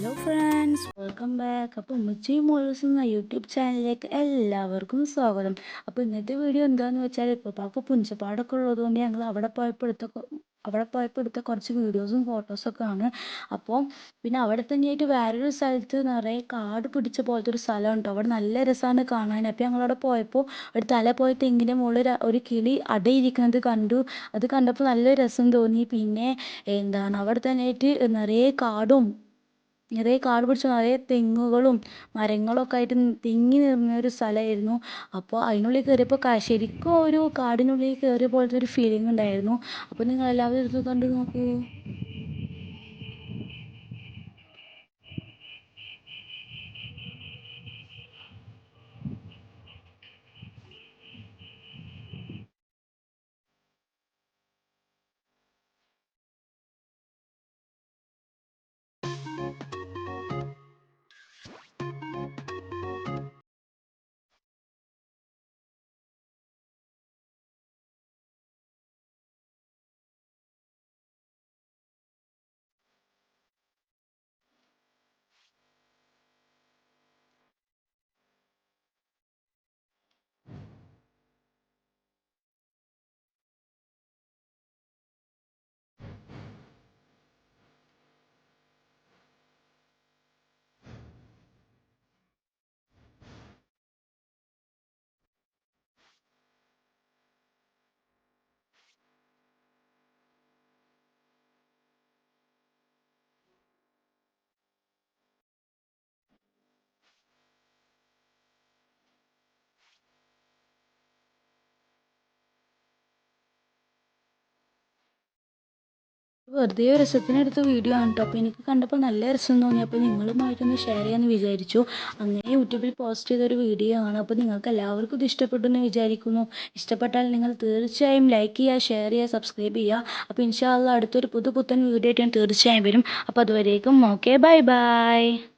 Hello friends, welcome back. അപ്പോൾ ഉമ്മച്ചി moles എന്ന യൂട്യൂബ് ചാനലിലേക്ക് എല്ലാവർക്കും സ്വാഗതം. അപ്പോൾ ഇന്നത്തെ വീഡിയോ എന്താണെന്ന് വെച്ചാൽ, ഇപ്പോൾ പുഞ്ചപ്പാടൊക്കെ ഉള്ളതുകൊണ്ട് ഞങ്ങൾ അവിടെ പോയപ്പോൾ എടുത്ത കുറച്ച് വീഡിയോസും ഫോട്ടോസൊക്കെ ആണ്. അപ്പോൾ പിന്നെ അവിടെ തന്നെയായിട്ട് വേറൊരു സ്ഥലത്ത് നിറയെ കാട് പിടിച്ച പോലത്തെ ഒരു സ്ഥലം ഉണ്ട്. അവിടെ നല്ല രസമാണ് കാണാൻ. അപ്പോൾ ഞങ്ങളവിടെ പോയപ്പോൾ ഒരു തല പോയ തെങ്ങിൻ്റെ മുകളിൽ ഒരു കിളി അടയിരിക്കുന്നത് കണ്ടു. അത് കണ്ടപ്പോൾ നല്ല രസം തോന്നി. പിന്നെ അവിടെ തന്നെയായിട്ട് നിറയെ കാട് പിടിച്ച നിറയെ തെങ്ങുകളും മരങ്ങളൊക്കെ ആയിട്ട് തിങ്ങി നിറഞ്ഞ ഒരു സ്ഥലമായിരുന്നു. അപ്പോൾ അതിനുള്ളിൽ കയറിയപ്പോൾ ശരിക്കും ഒരു കാടിനുള്ളിൽ കയറിയ പോലത്തെ ഒരു ഫീലിംഗ് ഉണ്ടായിരുന്നു. അപ്പോൾ നിങ്ങൾ എല്ലാവരും ഇത് കണ്ടു നോക്കൂ. വെറുതെ ഒരു രസത്തിനെടുത്ത വീഡിയോ ആണ് കേട്ടോ. അപ്പോൾ എനിക്ക് കണ്ടപ്പോൾ നല്ല രസം തോന്നി. അപ്പോൾ നിങ്ങളുമായിട്ടൊന്ന് ഷെയർ ചെയ്യാമെന്ന് വിചാരിച്ചു. അങ്ങനെ യൂട്യൂബിൽ പോസ്റ്റ് ചെയ്തൊരു വീഡിയോ ആണ്. അപ്പോൾ നിങ്ങൾക്ക് എല്ലാവർക്കും ഇത് ഇഷ്ടപ്പെട്ടു എന്ന് വിചാരിക്കുന്നു. ഇഷ്ടപ്പെട്ടാൽ നിങ്ങൾ തീർച്ചയായും ലൈക്ക് ചെയ്യുക, ഷെയർ ചെയ്യുക, സബ്സ്ക്രൈബ് ചെയ്യുക. അപ്പോൾ ഇൻഷാ അള്ളാ അടുത്തൊരു പുത്തൻ വീഡിയോ ആയിട്ട് ഞാൻ തീർച്ചയായും വരും. അപ്പോൾ അതുവരേക്കും ഓക്കെ, ബൈ ബൈ.